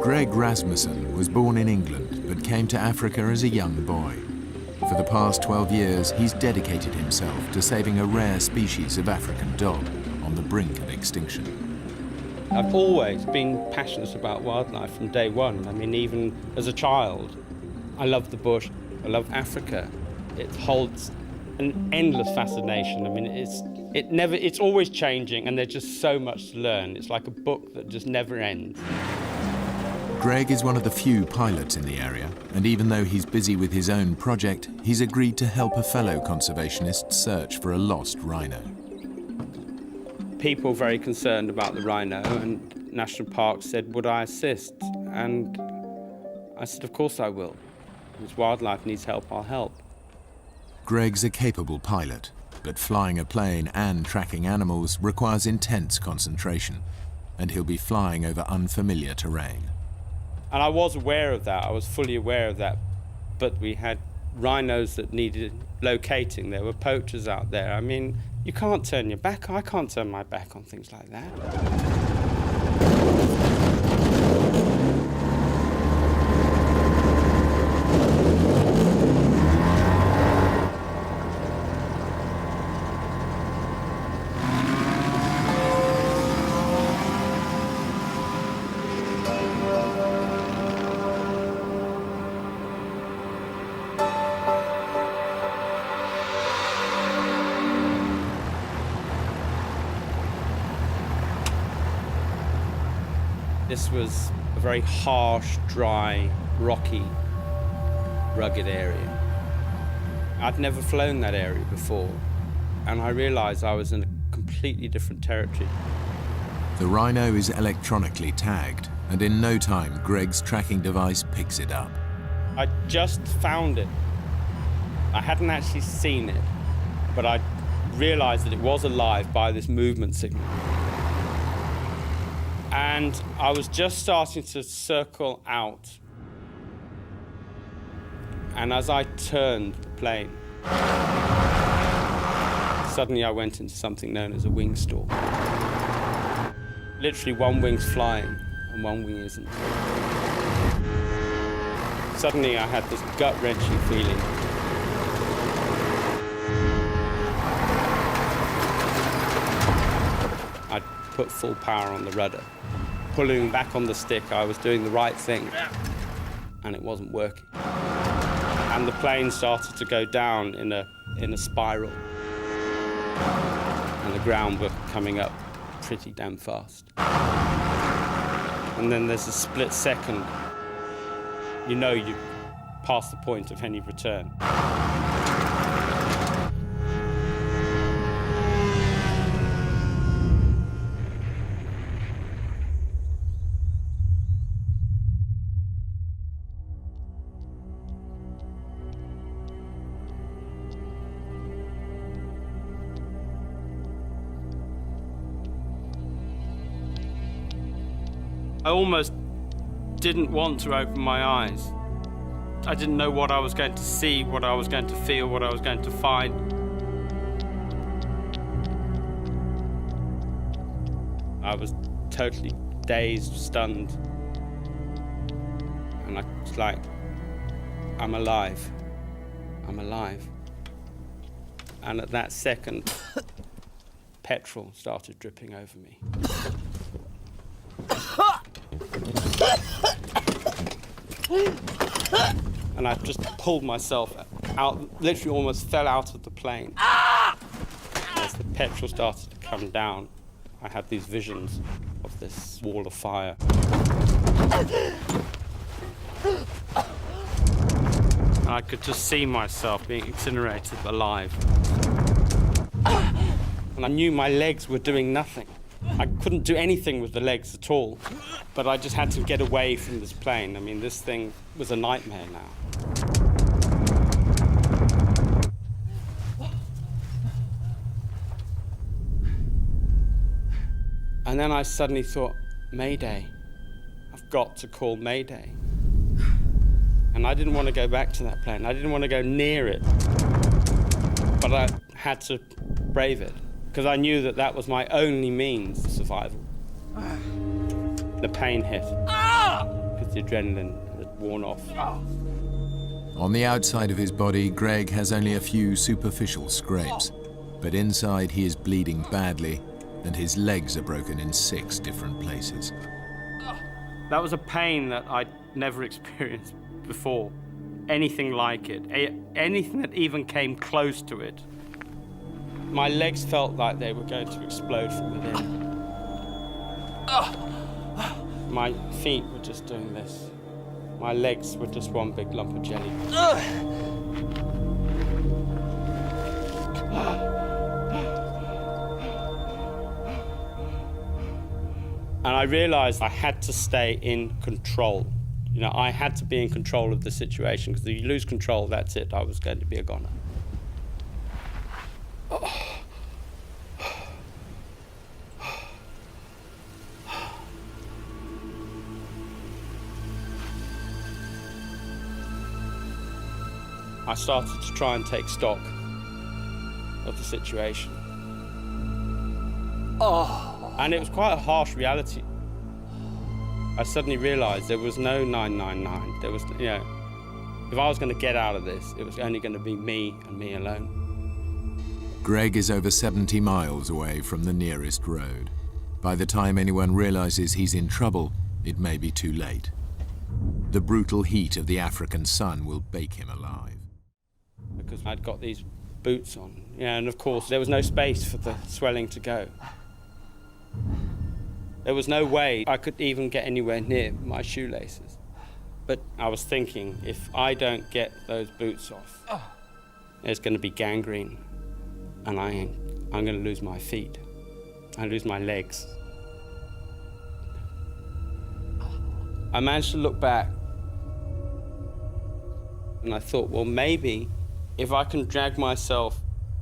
Greg Rasmussen was born in England but came to Africa as a young boy. For the past 12 years, he's dedicated himself to saving a rare species of African dog on the brink of extinction. I've always been passionate about wildlife from day one. I mean, even as a child, I love the bush, I love Africa. It holds an endless fascination. I mean, it's always changing, and there's just so much to learn. It's like a book that just never ends. Greg is one of the few pilots in the area, and even though he's busy with his own project, he's agreed to help a fellow conservationist search for a lost rhino. People very concerned about the rhino, and National Park said, would I assist? And I said, of course I will. If wildlife needs help, I'll help. Greg's a capable pilot, but flying a plane and tracking animals requires intense concentration, and he'll be flying over unfamiliar terrain. And I was aware of that, I was fully aware of that, but we had rhinos that needed locating. There were poachers out there. I mean, you can't turn your back. I can't turn my back on things like that. This was a very harsh, dry, rocky, rugged area. I'd never flown that area before, and I realized I was in a completely different territory. The rhino is electronically tagged, and in no time, Greg's tracking device picks it up. I just found it. I hadn't actually seen it, but I realized that it was alive by this movement signal. And I was just starting to circle out. And as I turned the plane, suddenly I went into something known as a wing storm. Literally, one wing's flying and one wing isn't. Suddenly I had this gut-wrenching feeling. I put full power on the rudder. Pulling back on the stick, I was doing the right thing, and it wasn't working. And the plane started to go down in a spiral, and the ground were coming up pretty damn fast. And then there's a split second. You know you've passed the point of any return. I almost didn't want to open my eyes. I didn't know what I was going to see, what I was going to feel, what I was going to find. I was totally dazed, stunned. And I was like, I'm alive. I'm alive. And at that second, petrol started dripping over me. And I just pulled myself out, literally almost fell out of the plane. As the petrol started to come down, I had these visions of this wall of fire. And I could just see myself being incinerated alive. And I knew my legs were doing nothing. I couldn't do anything with the legs at all, but I just had to get away from this plane. I mean, this thing was a nightmare now. And then I suddenly thought, Mayday. I've got to call Mayday. And I didn't want to go back to that plane. I didn't want to go near it. But I had to brave it, because I knew that that was my only means of survival. The pain hit. the adrenaline had worn off. On the outside of his body, Greg has only a few superficial scrapes, but inside he is bleeding badly and his legs are broken in 6 different places. That was a pain that I'd never experienced before. Anything like it, anything that even came close to it. My legs felt like they were going to explode from within. My feet were just doing this. My legs were just one big lump of jelly. And I realized I had to stay in control. You know, I had to be in control of the situation, because if you lose control, that's it. I was going to be a goner. I started to try and take stock of the situation. And it was quite a harsh reality. I suddenly realized there was no 999. There was, you know, if I was going to get out of this, it was only going to be me and me alone. Greg is over 70 miles away from the nearest road. By the time anyone realizes he's in trouble, it may be too late. The brutal heat of the African sun will bake him alive. Because I'd got these boots on, yeah, and of course there was no space for the swelling to go. There was no way I could even get anywhere near my shoelaces. But I was thinking, if I don't get those boots off, there's going to be gangrene, and I'm going to lose my feet. I lose my legs. I managed to look back, and I thought, well, maybe if I can drag myself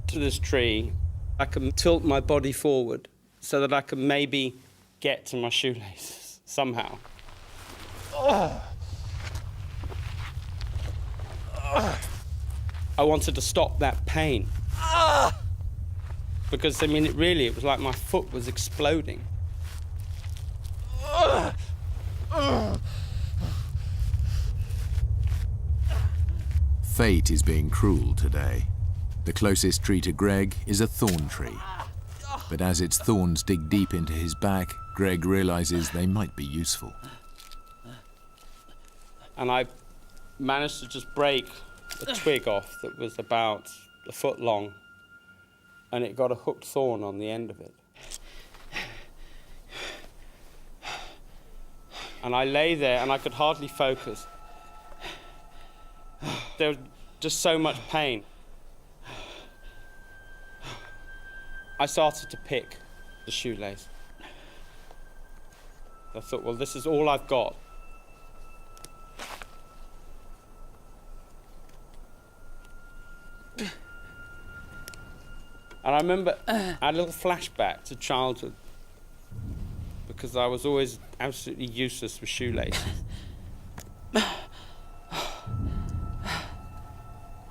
to this tree, I can tilt my body forward so that I can maybe get to my shoelaces somehow. I wanted to stop that pain. Because, I mean, it was like my foot was exploding. Fate is being cruel today. The closest tree to Greg is a thorn tree. But as its thorns dig deep into his back, Greg realizes they might be useful. And I managed to just break a twig off that was about a foot long, and it got a hooked thorn on the end of it. And I lay there and I could hardly focus. There was just so much pain. I started to pick the shoelace. I thought, well, this is all I've got. And I remember I had a little flashback to childhood, because I was always absolutely useless with shoelaces.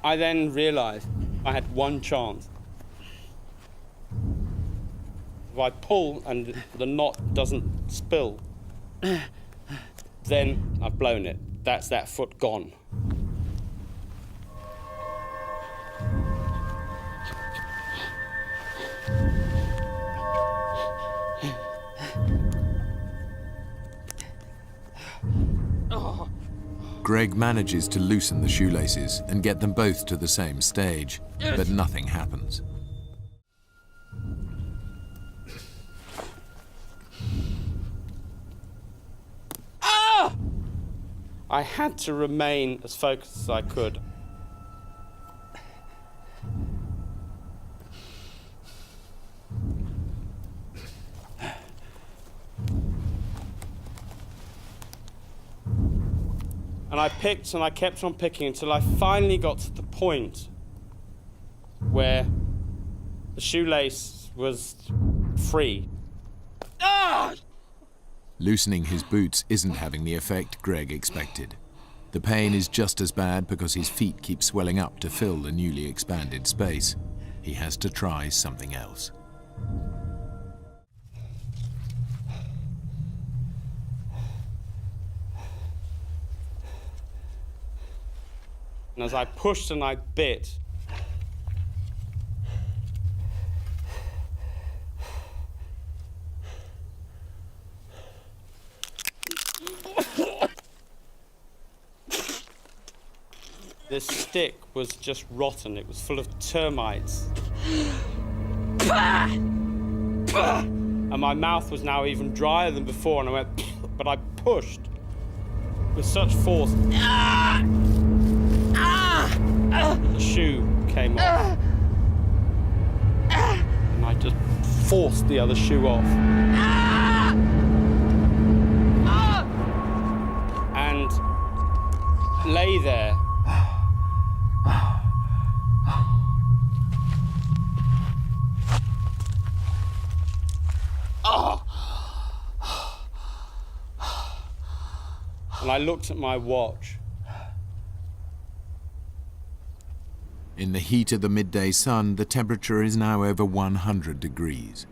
I then realized I had one chance. If I pull and the knot doesn't spill, then I've blown it. That's that foot gone. Greg manages to loosen the shoelaces and get them both to the same stage, but nothing happens. I had to remain as focused as I could. And I picked and I kept on picking until I finally got to the point where the shoelace was free. Loosening his boots isn't having the effect Greg expected. The pain is just as bad because his feet keep swelling up to fill the newly expanded space. He has to try something else. And as I pushed and I bit, this stick was just rotten. It was full of termites. And my mouth was now even drier than before, and I went, but I pushed with such force. The shoe came off. And I just forced the other shoe off. And lay there. And I looked at my watch. In the heat of the midday sun, the temperature is now over 100 degrees.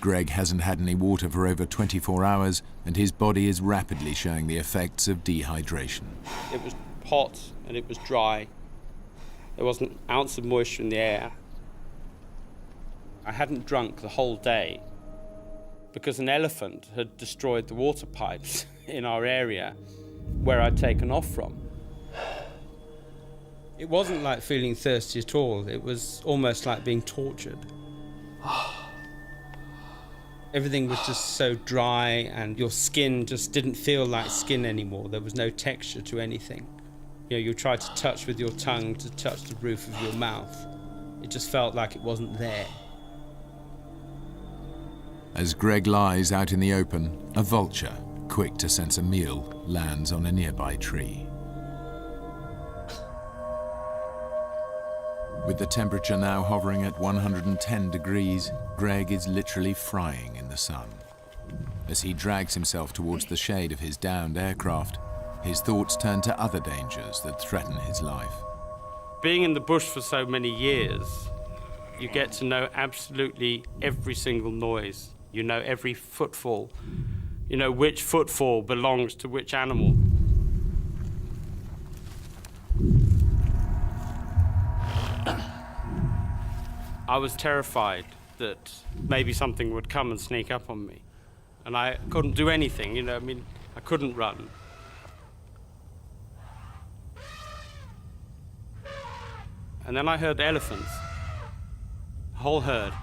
Greg hasn't had any water for over 24 hours, and his body is rapidly showing the effects of dehydration. It was hot and it was dry. There wasn't an ounce of moisture in the air. I hadn't drunk the whole day because an elephant had destroyed the water pipes in our area where I'd taken off from. It wasn't like feeling thirsty at all. It was almost like being tortured. Everything was just so dry, and your skin just didn't feel like skin anymore. There was no texture to anything. You know, you tried to touch with your tongue to touch the roof of your mouth. It just felt like it wasn't there. As Greg lies out in the open, a vulture, quick to sense a meal, lands on a nearby tree. With the temperature now hovering at 110 degrees, Greg is literally frying in the sun. As he drags himself towards the shade of his downed aircraft, his thoughts turn to other dangers that threaten his life. Being in the bush for so many years, you get to know absolutely every single noise. You know every footfall. You know which footfall belongs to which animal. I was terrified that maybe something would come and sneak up on me. And I couldn't do anything, you know, I mean, I couldn't run. And then I heard elephants, a whole herd.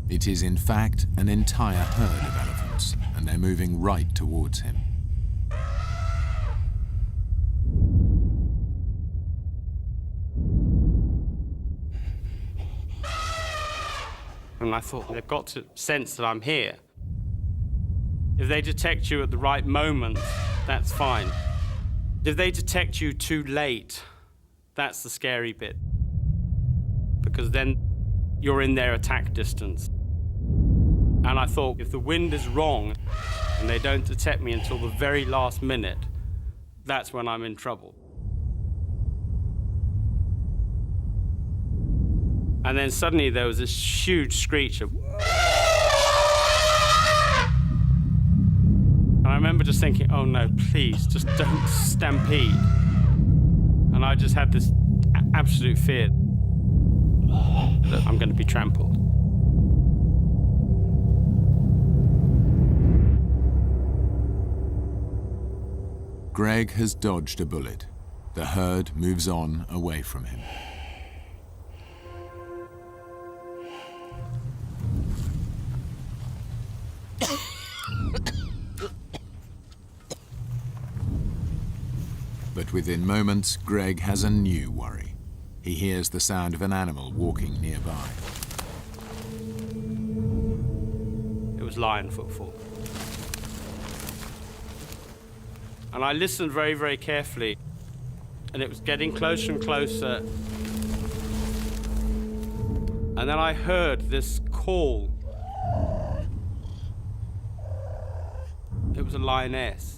It is in fact an entire herd of elephants, and they're moving right towards him. And I thought, they've got to sense that I'm here. If they detect you at the right moment, that's fine. If they detect you too late, that's the scary bit. Because then you're in their attack distance. And I thought, if the wind is wrong and they don't detect me until the very last minute, that's when I'm in trouble. And then suddenly there was this huge screech of... And I remember just thinking, oh no, please, just don't stampede. And I just had this absolute fear that I'm going to be trampled. Greg has dodged a bullet. The herd moves on away from him. But within moments, Greg has a new worry. He hears the sound of an animal walking nearby. It was lion footfall. And I listened very, very carefully, and it was getting closer and closer. And then I heard this call. It was a lioness.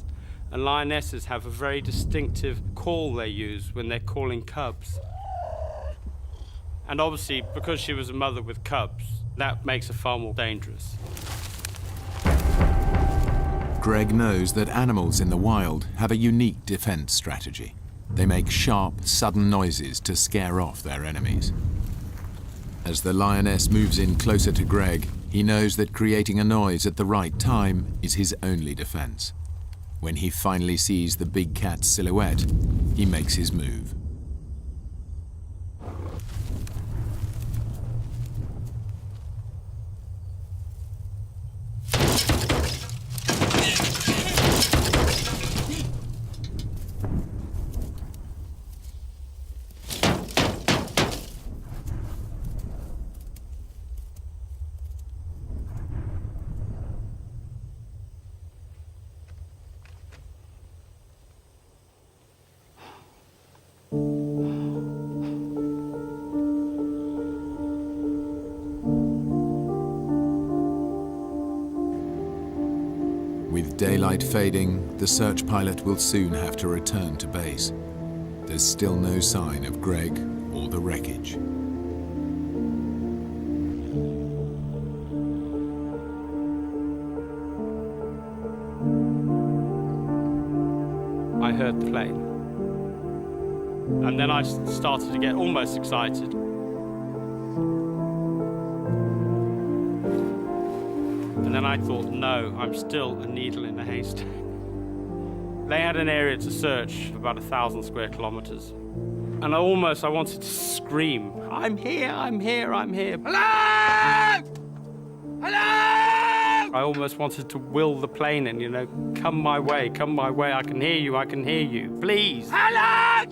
And lionesses have a very distinctive call they use when they're calling cubs. And obviously, because she was a mother with cubs, that makes her far more dangerous. Greg knows that animals in the wild have a unique defense strategy. They make sharp, sudden noises to scare off their enemies. As the lioness moves in closer to Greg, he knows that creating a noise at the right time is his only defense. When he finally sees the big cat's silhouette, he makes his move. With daylight fading, the search pilot will soon have to return to base. There's still no sign of Greg or the wreckage. I heard the plane. And then I started to get almost excited. And then I thought, no, I'm still a needle in a haystack. They had an area to search of about 1,000 square kilometers. And I wanted to scream, I'm here, I'm here, I'm here. Hello! Hello! I almost wanted to will the plane in, you know, come my way, I can hear you, please. Hello!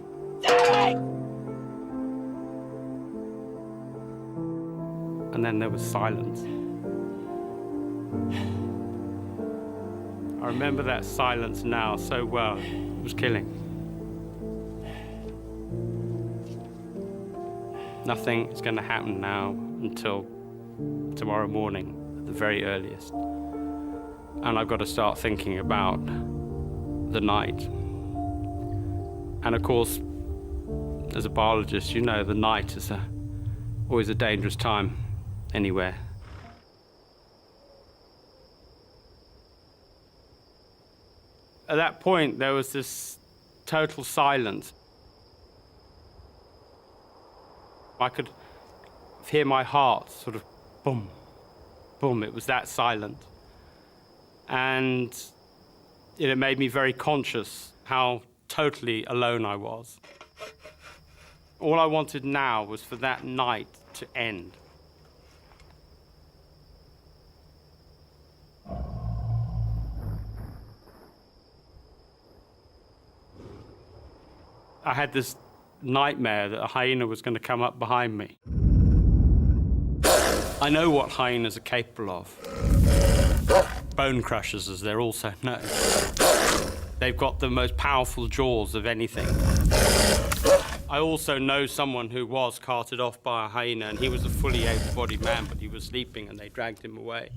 And then there was silence. I remember that silence now so well. It was killing. Nothing is going to happen now until tomorrow morning, at the very earliest. And I've got to start thinking about the night. And of course, as a biologist, you know the night is always a dangerous time anywhere. At that point, there was this total silence. I could hear my heart sort of boom, boom. It was that silent. And it made me very conscious how totally alone I was. All I wanted now was for that night to end. I had this nightmare that a hyena was going to come up behind me. I know what hyenas are capable of. Bone crushers, as they're also known. They've got the most powerful jaws of anything. I also know someone who was carted off by a hyena, and he was a fully able-bodied man, but he was sleeping and they dragged him away.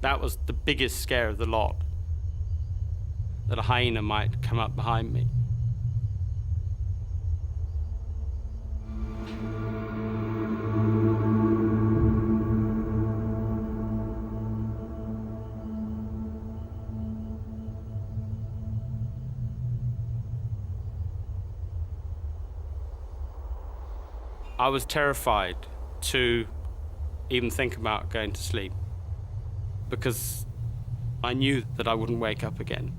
That was the biggest scare of the lot, that a hyena might come up behind me. I was terrified to even think about going to sleep because I knew that I wouldn't wake up again.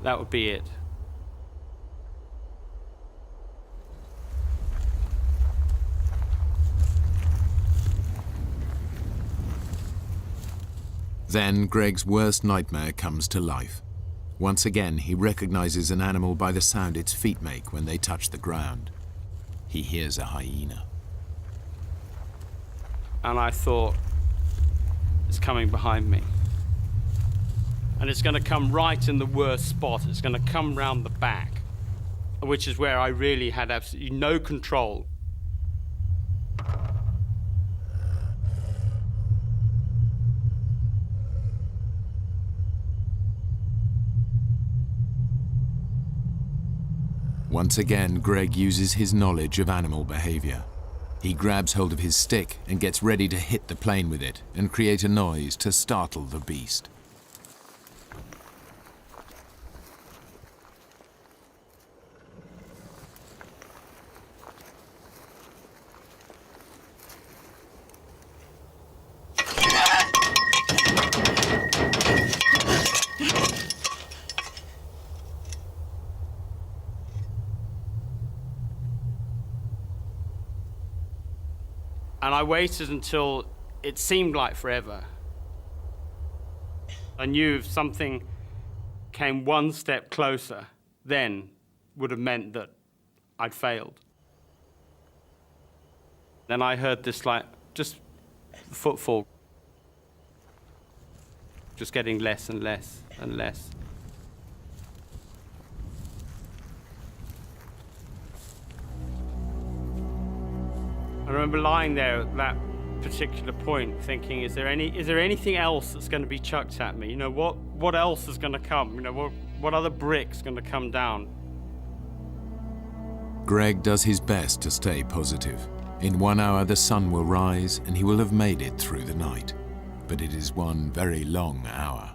That would be it. Then Greg's worst nightmare comes to life. Once again, he recognizes an animal by the sound its feet make when they touch the ground. He hears a hyena. And I thought, it's coming behind me. And it's going to come right in the worst spot. It's going to come round the back, which is where I really had absolutely no control. Once again, Greg uses his knowledge of animal behavior. He grabs hold of his stick and gets ready to hit the plane with it and create a noise to startle the beast. And I waited until it seemed like forever. I knew if something came one step closer, then would have meant that I'd failed. Then I heard this, like, just footfall, just getting less and less and less. I remember lying there at that particular point thinking, is there anything else that's going to be chucked at me? You know, what else is going to come? You know, what other brick's going to come down? Greg does his best to stay positive. In 1 hour, the sun will rise and he will have made it through the night. But it is one very long hour.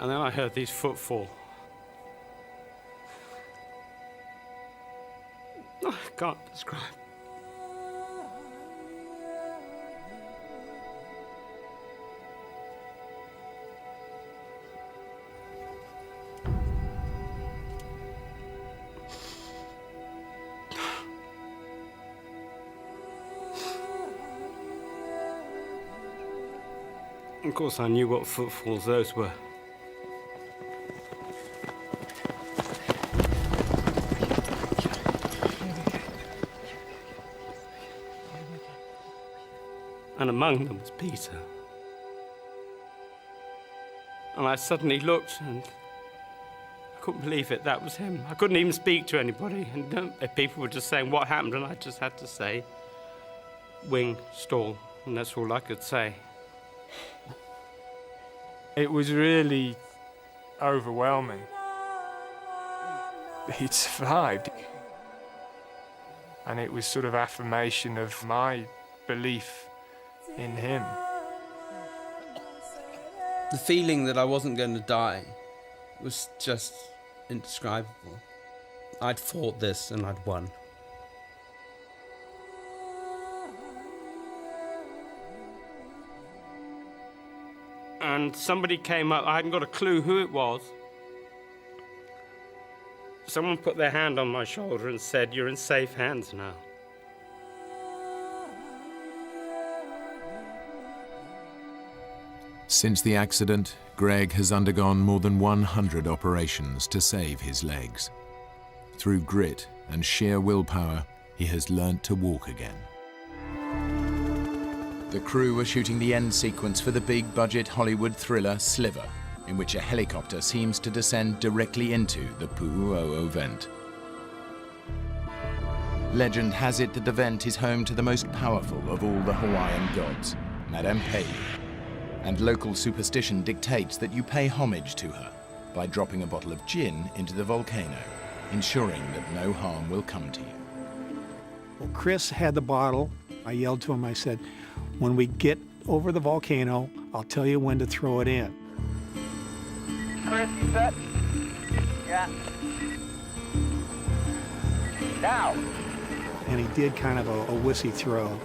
And then I heard these footfall. I can't describe. Of course, I knew what footfalls those were. And among them was Peter. And I suddenly looked and I couldn't believe it, that was him. I couldn't even speak to anybody. And people were just saying, what happened? And I just had to say, wing, stall. And that's all I could say. It was really overwhelming. He'd survived. And it was sort of affirmation of my belief in him. The feeling that I wasn't going to die was just indescribable. I'd fought this and I'd won. And somebody came up, I hadn't got a clue who it was. Someone put their hand on my shoulder and said, "You're in safe hands now." Since the accident, Greg has undergone more than 100 operations to save his legs. Through grit and sheer willpower, he has learnt to walk again. The crew were shooting the end sequence for the big-budget Hollywood thriller Sliver, in which a helicopter seems to descend directly into the Pu'u'o'o vent. Legend has it that the vent is home to the most powerful of all the Hawaiian gods, Madame Pei, and local superstition dictates that you pay homage to her by dropping a bottle of gin into the volcano, ensuring that no harm will come to you. Well, Chris had the bottle. I yelled to him, I said, "When we get over the volcano, I'll tell you when to throw it in." Chris, you set? Yeah. Now. And he did kind of a wussy throw.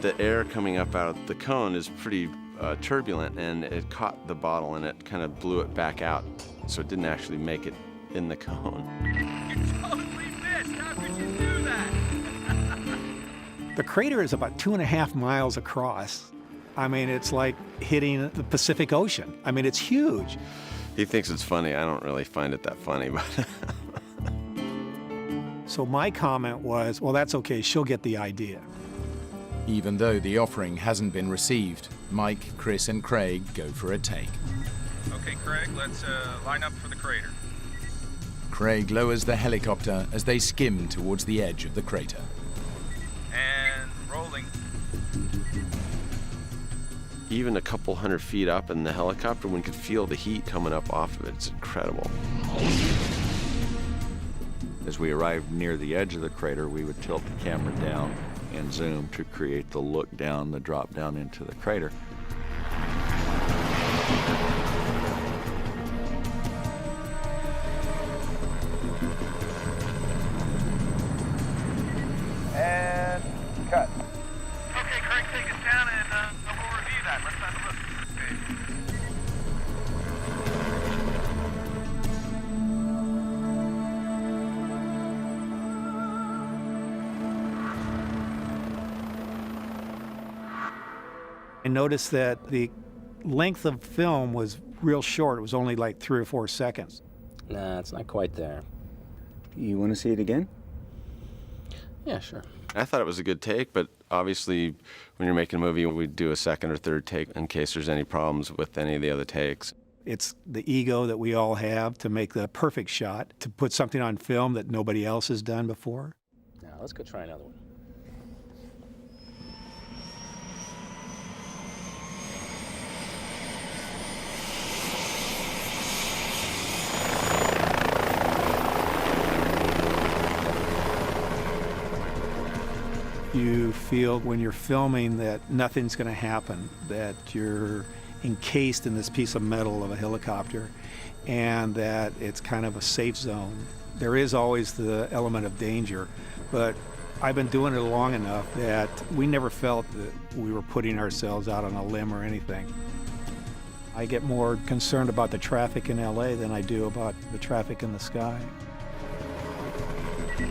The air coming up out of the cone is pretty turbulent, and it caught the bottle and it kind of blew it back out, so it didn't actually make it in the cone. You totally missed. How could you do that? The crater is about 2.5 miles across. I mean, it's like hitting the Pacific Ocean. I mean, it's huge. He thinks it's funny. I don't really find it that funny, but So my comment was, well, that's okay, she'll get the idea. Even though the offering hasn't been received, Mike, Chris, and Craig go for a take. Okay, Craig, let's line up for the crater. Craig lowers the helicopter as they skim towards the edge of the crater. And rolling. even a couple hundred feet up in the helicopter, one could feel the heat coming up off of it. It's incredible. As we arrived near the edge of the crater, we would tilt the camera down and zoom to create the look down, the drop down into the crater. And cut. Okay, Craig, take us down and we'll review that. Let's have a look. I noticed that the length of film was real short. It was only like 3 or 4 seconds. Nah, it's not quite there. You want to see it again? Yeah, sure. I thought it was a good take, but obviously when you're making a movie, we'd do a second or third take in case there's any problems with any of the other takes. It's the ego that we all have to make the perfect shot, to put something on film that nobody else has done before. Now, let's go try another one. You feel when you're filming that nothing's going to happen, that you're encased in this piece of metal of a helicopter, and that it's kind of a safe zone. There is always the element of danger, but I've been doing it long enough that we never felt that we were putting ourselves out on a limb or anything. I get more concerned about the traffic in LA than I do about the traffic in the sky.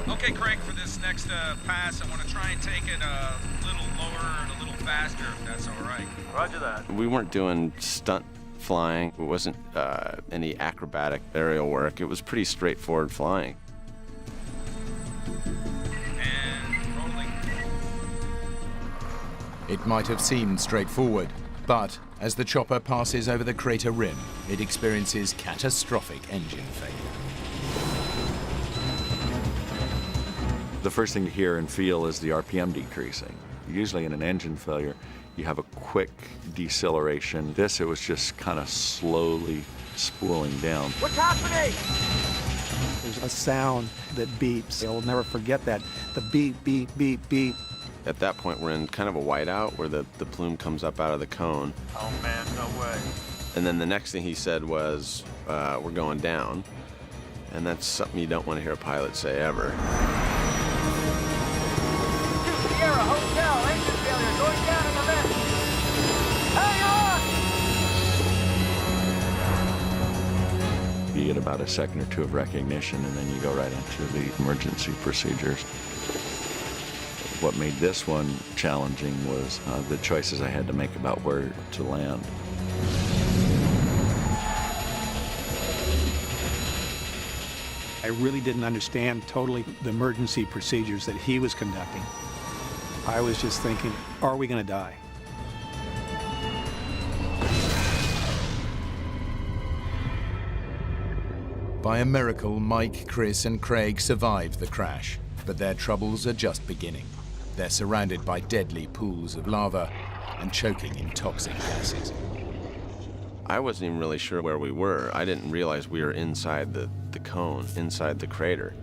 Okay, Craig, for this next pass, I want to try and take it a little lower and a little faster, if that's all right. Roger that. We weren't doing stunt flying. It wasn't any acrobatic aerial work. It was pretty straightforward flying. And rolling. It might have seemed straightforward, but as the chopper passes over the crater rim, it experiences catastrophic engine failure. The first thing you hear and feel is the RPM decreasing. Usually in an engine failure, you have a quick deceleration. This, it was just kind of slowly spooling down. What's happening? There's a sound that beeps. I'll never forget that. The beep, beep, beep, beep. At that point, we're in kind of a whiteout where the plume comes up out of the cone. Oh man, no way. And then the next thing he said was, we're going down. And that's something you don't want to hear a pilot say ever. Sierra Hotel, engine failure, going down in the vent. Hang on! You get about a second or two of recognition, and then you go right into the emergency procedures. What made this one challenging was the choices I had to make about where to land. I really didn't understand totally the emergency procedures that he was conducting. I was just thinking, are we going to die? By a miracle, Mike, Chris, and Craig survived the crash, but their troubles are just beginning. They're surrounded by deadly pools of lava and choking in toxic gases. I wasn't even really sure where we were. I didn't realize we were inside the cone, inside the crater.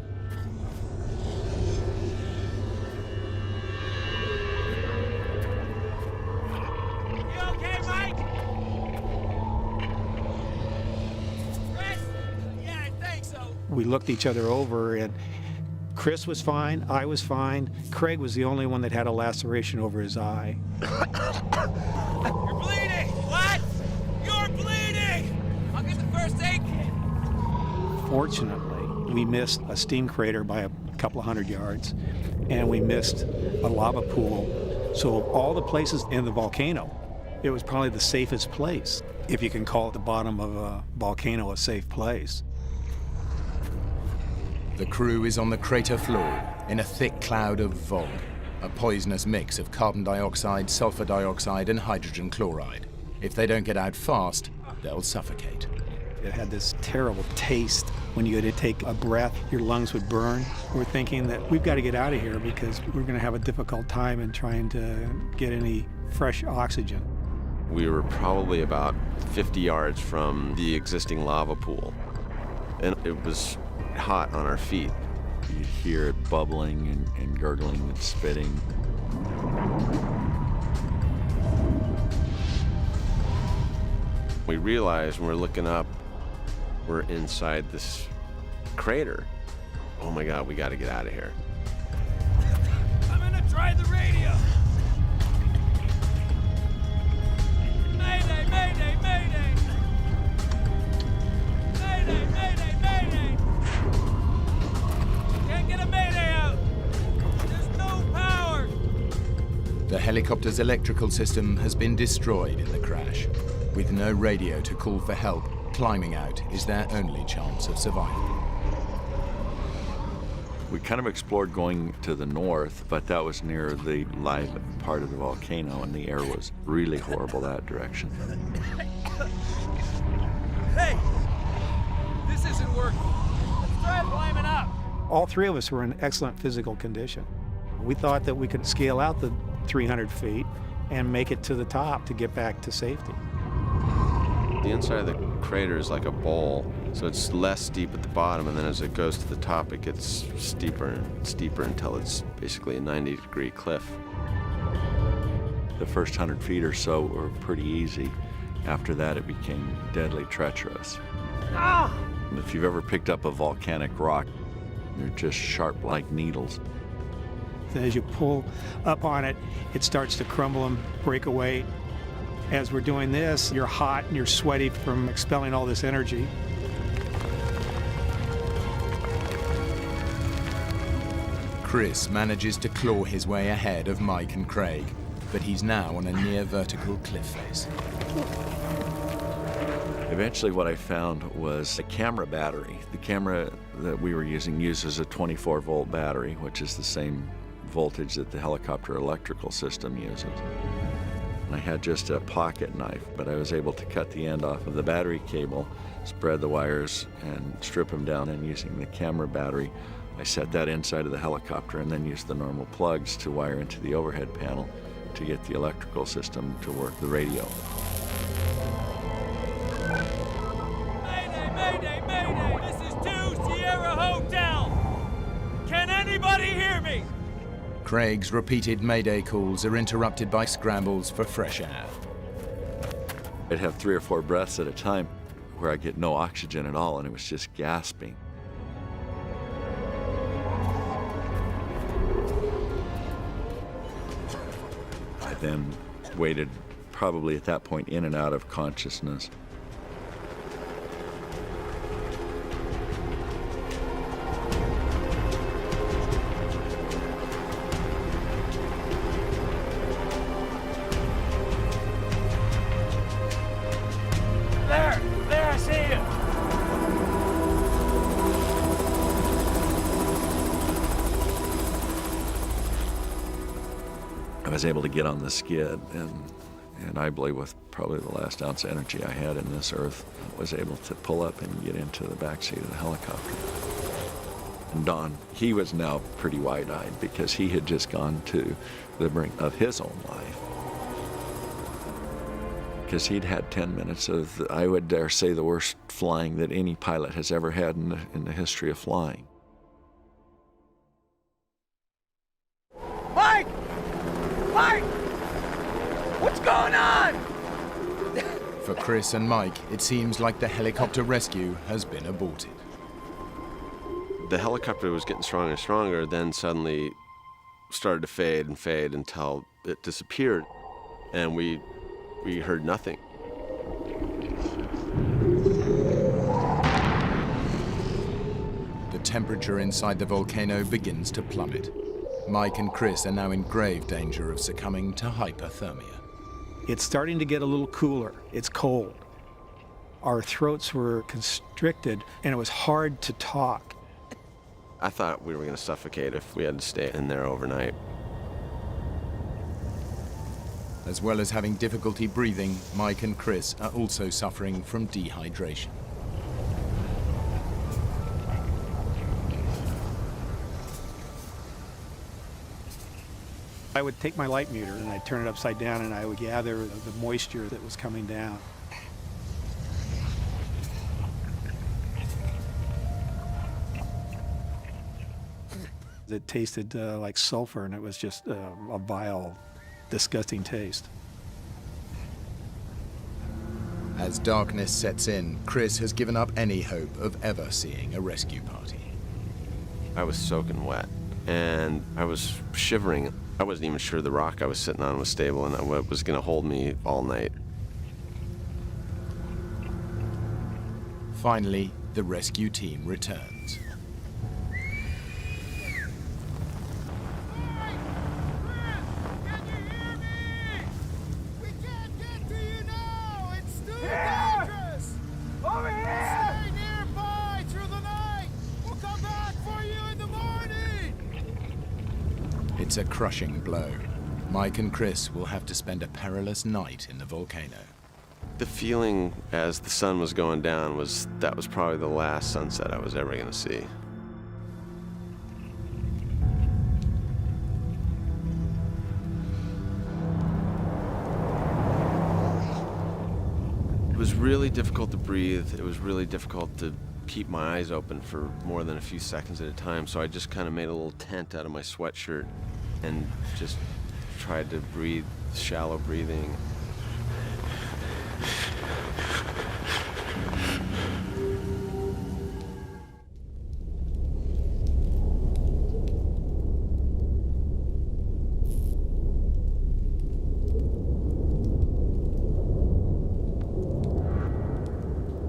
We looked each other over, and Chris was fine, I was fine. Craig was the only one that had a laceration over his eye. You're bleeding! What? You're bleeding! I'll get the first aid kit. Fortunately, we missed a steam crater by a couple of 100 yards, and we missed a lava pool. So of all the places in the volcano, it was probably the safest place, if you can call it the bottom of a volcano a safe place. The crew is on the crater floor in a thick cloud of VOG, a poisonous mix of carbon dioxide, sulfur dioxide, and hydrogen chloride. If they don't get out fast, they'll suffocate. It had this terrible taste. When you had to take a breath, your lungs would burn. We're thinking that we've got to get out of here because we're going to have a difficult time in trying to get any fresh oxygen. We were probably about 50 yards from the existing lava pool, and it was hot on our feet. You hear it bubbling and gurgling and spitting. We realized when we're looking up, we're inside this crater. Oh my God, we got to get out of here. I'm gonna try the radio. Mayday, mayday, mayday. Mayday, mayday, mayday. Can't get a mayday out. There's no power. The helicopter's electrical system has been destroyed in the crash. With no radio to call for help, climbing out is their only chance of survival. We kind of explored going to the north, but that was near the live part of the volcano, and the air was really horrible that direction. Hey, this isn't working. Let's try climbing up. All three of us were in excellent physical condition. We thought that we could scale out the 300 feet and make it to the top to get back to safety. The inside of the crater is like a bowl, so it's less steep at the bottom, and then as it goes to the top, it gets steeper and steeper until it's basically a 90-degree cliff. The first 100 feet or so were pretty easy. After that, it became deadly treacherous. Ah! If you've ever picked up a volcanic rock, they're just sharp like needles. As you pull up on it, it starts to crumble and break away. As we're doing this, you're hot and you're sweaty from expelling all this energy. Chris manages to claw his way ahead of Mike and Craig, but he's now on a near vertical cliff face. Eventually what I found was a camera battery. The camera that we were using uses a 24-volt battery, which is the same voltage that the helicopter electrical system uses. I had just a pocket knife, but I was able to cut the end off of the battery cable, spread the wires, and strip them down. And using the camera battery, I set that inside of the helicopter and then used the normal plugs to wire into the overhead panel to get the electrical system to work the radio. Mayday, mayday, mayday. This is 2 Sierra Hotel. Can anybody hear me? Craig's repeated mayday calls are interrupted by scrambles for fresh air. I'd have 3 or 4 breaths at a time where I get no oxygen at all, and it was just gasping. I then waited probably at that point in and out of consciousness. There, I see you. I was able to get on the skid, and I believe with probably the last ounce of energy I had in this earth, I was able to pull up and get into the backseat of the helicopter. And Don, he was now pretty wide-eyed because he had just gone to the brink of his own life. Because he'd had 10 minutes of, I would dare say, the worst flying that any pilot has ever had in the history of flying. Mike! Mike! What's going on? For Chris and Mike, it seems like the helicopter rescue has been aborted. The helicopter was getting stronger and stronger, then suddenly started to fade and fade until it disappeared, and we heard nothing. The temperature inside the volcano begins to plummet. Mike and Chris are now in grave danger of succumbing to hypothermia. It's starting to get a little cooler. It's cold. Our throats were constricted, and it was hard to talk. I thought we were going to suffocate if we had to stay in there overnight. As well as having difficulty breathing, Mike and Chris are also suffering from dehydration. I would take my light meter and I'd turn it upside down and I would gather the moisture that was coming down. It tasted like sulfur, and it was just a vile, disgusting taste. As darkness sets in, Chris has given up any hope of ever seeing a rescue party. I was soaking wet, and I was shivering. I wasn't even sure the rock I was sitting on was stable and that was going to hold me all night. Finally, the rescue team returns. It's a crushing blow. Mike and Chris will have to spend a perilous night in the volcano. The feeling as the sun was going down was that was probably the last sunset I was ever going to see. It was really difficult to breathe. It was really difficult to keep my eyes open for more than a few seconds at a time, so I just kind of made a little tent out of my sweatshirt and just tried to breathe, shallow breathing.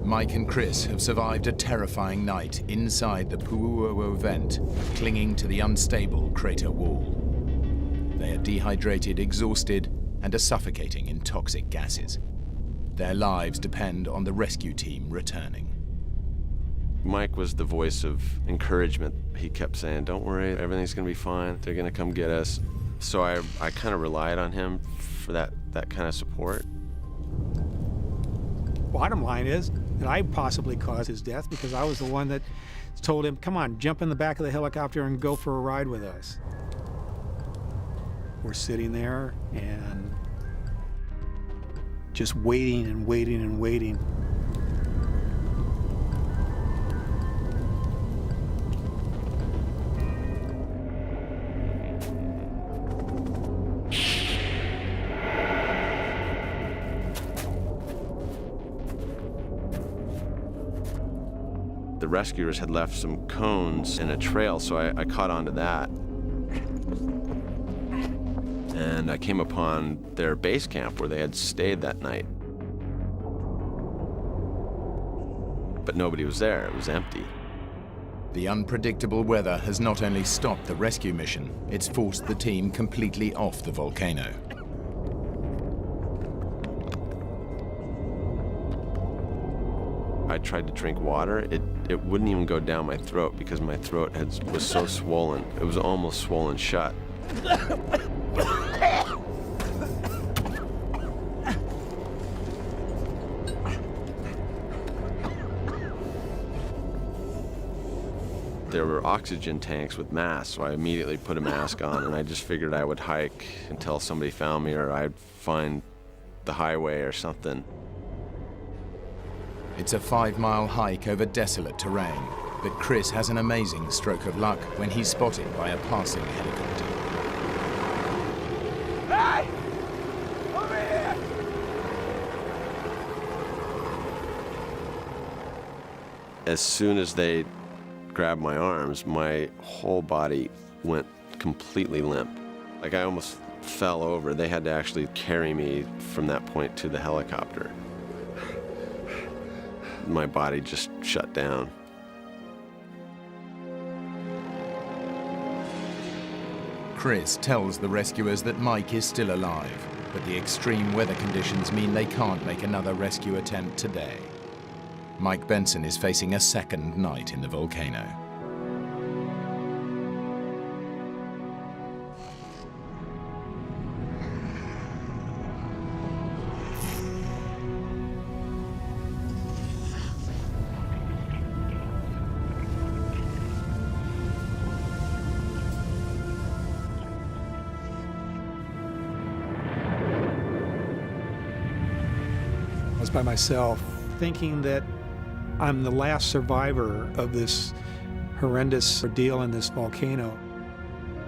Mike and Chris have survived a terrifying night inside the Puuo vent, clinging to the unstable crater wall. They are dehydrated, exhausted, and are suffocating in toxic gases. Their lives depend on the rescue team returning. Mike was the voice of encouragement. He kept saying, "Don't worry, everything's gonna be fine. They're gonna come get us." So I kind of relied on him for that kind of support. Bottom line is that I possibly caused his death because I was the one that told him, "Come on, jump in the back of the helicopter and go for a ride with us." We're sitting there and just waiting and waiting and waiting. The rescuers had left some cones in a trail, so I caught onto that. And I came upon their base camp where they had stayed that night. But nobody was there, it was empty. The unpredictable weather has not only stopped the rescue mission, it's forced the team completely off the volcano. I tried to drink water. It wouldn't even go down my throat because my throat was so swollen. It was almost swollen shut. There were oxygen tanks with masks, so I immediately put a mask on, and I just figured I would hike until somebody found me or I'd find the highway or something. It's a 5-mile hike over desolate terrain, but Chris has an amazing stroke of luck when he's spotted by a passing helicopter. Hey! Over here! As soon as they grabbed my arms, my whole body went completely limp. Like I almost fell over. They had to actually carry me from that point to the helicopter. My body just shut down. Chris tells the rescuers that Mike is still alive, but the extreme weather conditions mean they can't make another rescue attempt today. Mike Benson is facing a second night in the volcano. I was by myself, thinking that I'm the last survivor of this horrendous ordeal in this volcano.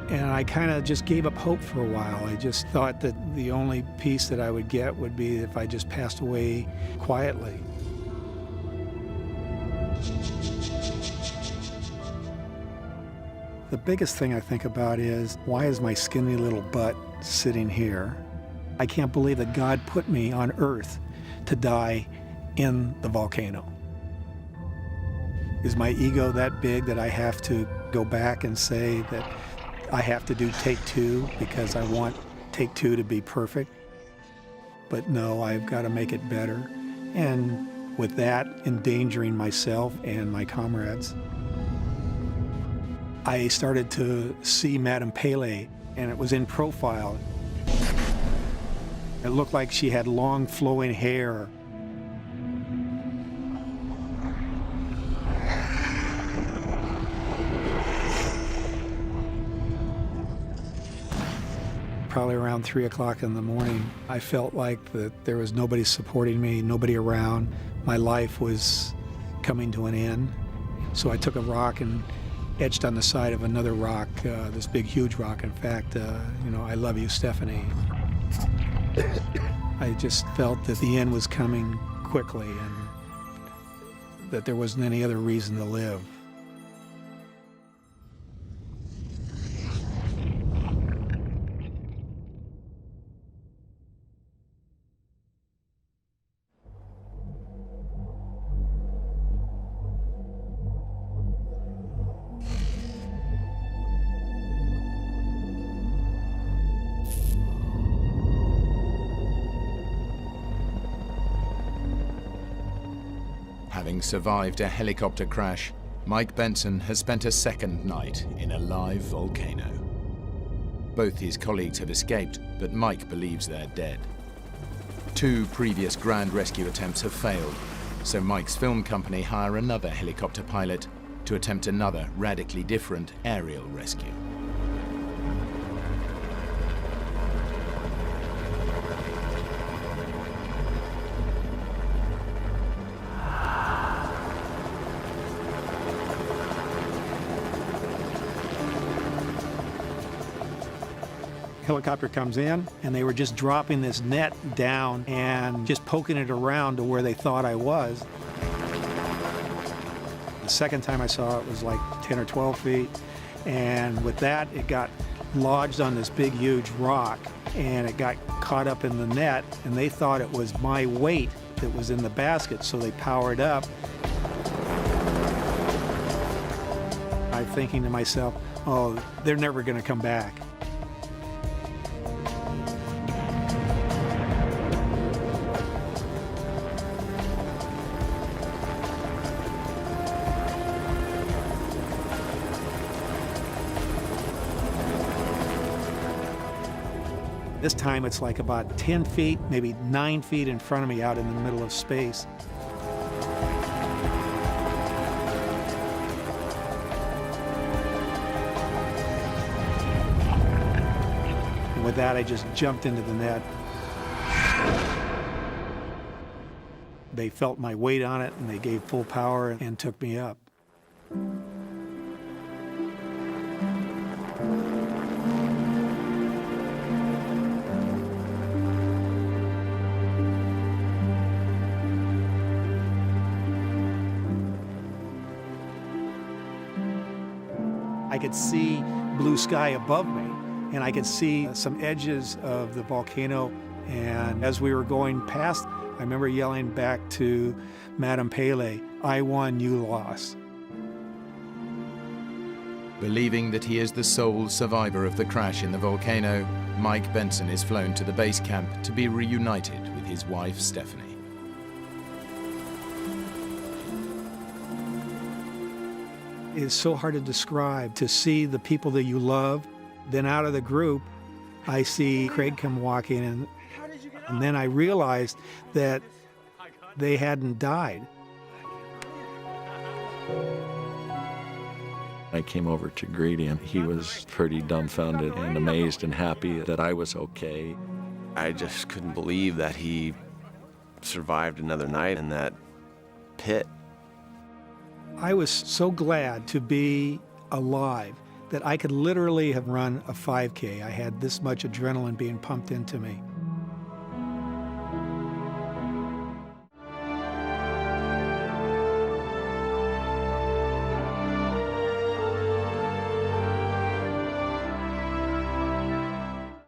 And I kind of just gave up hope for a while. I just thought that the only peace that I would get would be if I just passed away quietly. The biggest thing I think about is, why is my skinny little butt sitting here? I can't believe that God put me on Earth to die in the volcano. Is my ego that big that I have to go back and say that I have to do take two because I want take two to be perfect? But no, I've got to make it better. And with that, endangering myself and my comrades. I started to see Madame Pele, and it was in profile. It looked like she had long flowing hair. Probably around 3 o'clock in the morning, I felt like that there was nobody supporting me, nobody around. My life was coming to an end. So I took a rock and etched on the side of another rock, this big, huge rock. In fact, I love you, Stephanie. I just felt that the end was coming quickly and that there wasn't any other reason to live. Having survived a helicopter crash, Mike Benson has spent a second night in a live volcano. Both his colleagues have escaped, but Mike believes they're dead. 2 previous ground rescue attempts have failed, so Mike's film company hire another helicopter pilot to attempt another radically different aerial rescue. Helicopter comes in, and they were just dropping this net down and just poking it around to where they thought I was. The second time I saw it was like 10 or 12 feet, and with that, it got lodged on this big, huge rock, and it got caught up in the net, and they thought it was my weight that was in the basket, so they powered up. I'm thinking to myself, oh, they're never going to come back. This time it's like about 10 feet, maybe 9 feet in front of me out in the middle of space. And with that, I just jumped into the net. They felt my weight on it, and they gave full power and took me up. could see blue sky above me, and I could see some edges of the volcano. And as we were going past, I remember yelling back to Madame Pele, "I won, you lost." Believing that he is the sole survivor of the crash in the volcano, Mike Benson is flown to the base camp to be reunited with his wife, Stephanie. It's so hard to describe, to see the people that you love. Then out of the group, I see Craig come walking in, and then I realized that they hadn't died. I came over to greet him. He was pretty dumbfounded and amazed and happy that I was okay. I just couldn't believe that he survived another night in that pit. I was so glad to be alive that I could literally have run a 5K. I had this much adrenaline being pumped into me.